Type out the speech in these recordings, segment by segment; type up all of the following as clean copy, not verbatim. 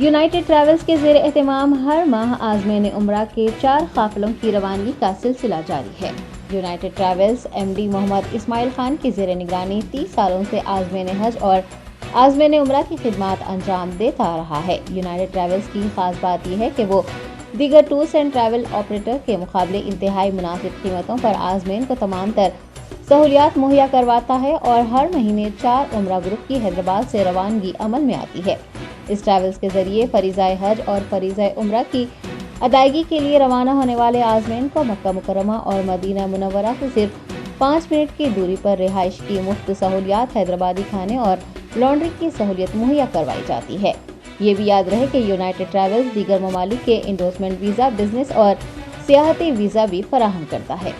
United travels के ज़ेर एहतमाम हर माह आज़मीन उम्रा के 4 काफ़िलों की रवानगी का सिलसिला जारी है। United Travels MD Mohammed Ismail Khan की ज़ेर निगरानी 30 सालों से आज़मीन हज और आज़मीन उम्रा की खिदमत अंजाम देता रहा है। यूनाइटेड ट्रैवल्स की खास बात यह है कि वो दीगर टूर्स एंड ट्रैवल ऑपरेटर के मुकाबले इंतहाई मुनासिब कीमतों पर आज़मीन को तमाम तर सहूलियात मुहैया करवाता है और हर महीने 4 उम्रा ग्रुप की हैदराबाद से रवानगी अमल में आती है। इस ट्रैवल्स के जरिए फरीज़ाए हज और फरीज़ाए उम्रा की अदायगी के लिए रवाना होने वाले आज़मीन को मक्का मुकर्रमा और मदीना मुनव्वरा से सिर्फ 5 मिनट की दूरी पर रिहाइश की मुफ्त सहूलियात, हैदराबादी खाने और लॉन्ड्री की सहूलियत मुहैया करवाई जाती है। ये भी याद रहे कि यूनाइटेड ट्रैवल्स दीगर ममालिक के इंडोर्समेंट वीज़ा, बिजनेस और सियाहती वीज़ा भी फराहम करता है।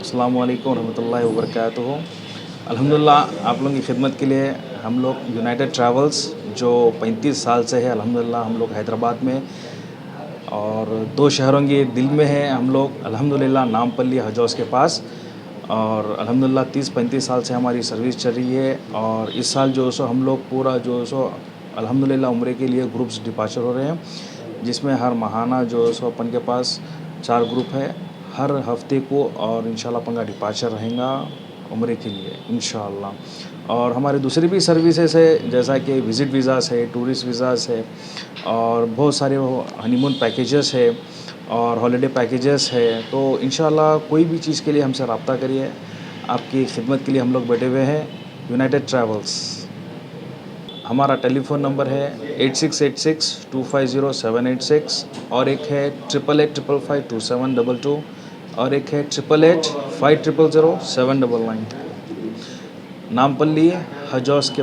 अस्सलामु अलैकुम रहमतुल्लाहि व बरकातुहू। अल्हम्दुलिल्लाह आप लोगों की खिदमत के लिए हम लोग यूनाइटेड ट्रैवल्स जो 35 साल से है, अल्हम्दुलिल्लाह हम लोग हैदराबाद में और 2 शहरों के दिल में है हम लोग, अल्हम्दुलिल्लाह नामपल्ली हज हाउस के पास। और अल्हम्दुलिल्लाह 30-35 साल से हमारी सर्विस चल रही है। और इस साल जो सो हम लोग पूरा जो सो अल्हम्दुलिल्लाह उम्रे के लिए ग्रुप्स डिपार्चर हो रहे हैं, जिसमें हर माहाना जो सो अपन के पास 4 ग्रुप है हर हफ्ते को, और इंशाल्लाह अपन का डिपार्चर रहेगा उम्रे के लिए इंशाल्लाह। और हमारे दूसरी भी सर्विसेज है, जैसा कि विज़िट वीज़ास है, टूरिस्ट वीज़ास है और बहुत सारे हनीमून पैकेजेस है और हॉलिडे पैकेजेस है। तो इंशाल्लाह कोई भी चीज़ के लिए हमसे रब्ता करिए, आपकी खिदमत के लिए हम लोग बैठे हुए हैं। यूनाइटेड ट्रैवल्स हमारा टेलीफ़ोन नंबर है 8686250786 और एक है 8885552722 और एक है 8885000799। नामपल्ली हज हाउस के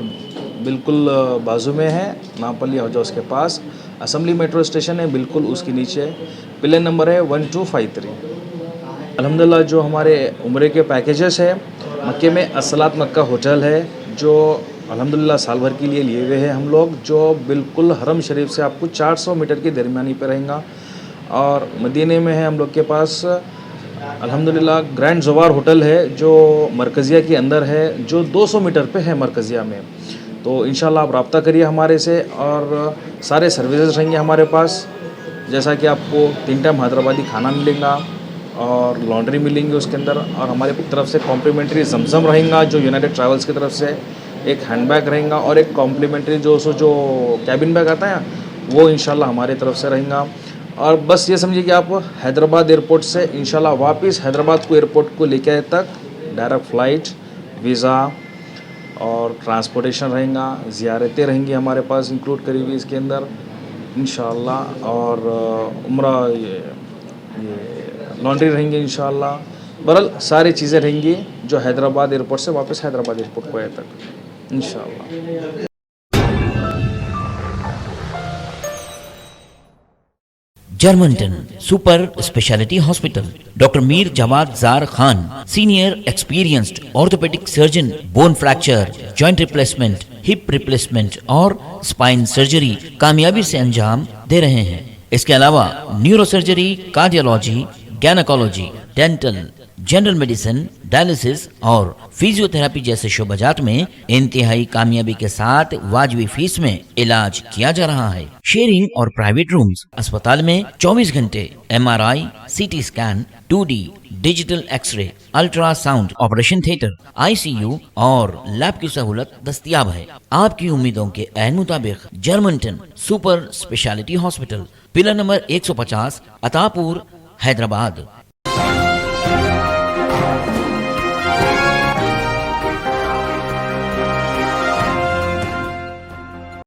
बिल्कुल बाजू में है। नामपल्ली हज हाउस के पास असम्बली मेट्रो स्टेशन है, बिल्कुल उसके नीचे पिलर नंबर है 1253। अल्हम्दुलिल्लाह जो हमारे उम्रे के पैकेजेस है, मक्के में असलात मक्का होटल है जो अल्हम्दुलिल्लाह साल भर के लिए हुए हैं हम लोग, जो बिल्कुल हरम शरीफ से आपको 400 मीटर की दरमियानी पे रहेगा। और मदीने में है हम लोग के पास अल्हम्दुलिल्लाह ग्रैंड ज़वार होटल है जो मरकज़िया के अंदर है, जो 200 मीटर पे है मरकज़िया में। तो इंशाल्लाह आप रब्ता करिए हमारे से और सारे सर्विसेज रहेंगे हमारे पास, जैसा कि आपको 3 टाइम हैदराबादी खाना मिलेगा और लॉन्ड्री मिलेंगी उसके अंदर, और हमारे तरफ से कॉम्प्लीमेंट्री जमजम रहेगा जो यूनाइटेड ट्रैवल्स की तरफ से, एक हैंडबैग रहेगा और एक कॉम्प्लीमेंट्री जो कैबिन बैग आता है वो इंशाल्लाह हमारे तरफ से रहेगा। और बस ये समझिए कि आप हैदराबाद एयरपोर्ट से इंशाल्लाह वापस हैदराबाद को एयरपोर्ट को लेके आए तक डायरेक्ट फ़्लाइट, वीज़ा और ट्रांसपोर्टेशन रहेगा, ज़ियारतें रहेंगी हमारे पास इंक्लूड करी हुई इसके अंदर इंशाल्लाह। और उम्रा ये लॉन्ड्री रहेंगे इंशाल्लाह। बहरहाल सारी चीज़ें रहेंगी जो हैदराबाद एयरपोर्ट से वापस हैदराबाद एयरपोर्ट को आए तक इंशाल्लाह। Germanten super speciality hospital, doctor Mir Jawad Zar Khan, senior experienced orthopaedic surgeon, bone fracture, joint replacement, hip replacement और स्पाइन सर्जरी कामयाबी से अंजाम दे रहे हैं। इसके अलावा neuro surgery, cardiology, gynaecology, dental, general medicine, dialysis और फिजियोथेरेपी जैसे शोबाजात में इंतहाई कामयाबी के साथ वाजबी फीस में इलाज किया जा रहा है। शेयरिंग और प्राइवेट रूम्स, अस्पताल में 24 घंटे MRI, CT scan, 2D digital x ray, ultrasound, operation theatre, ICU और लैब की सहूलत दस्तयाब है। आपकी उम्मीदों के ऐन मुताबिक जर्मनटन super speciality hospital, pillar number 150, Attapur, Hyderabad.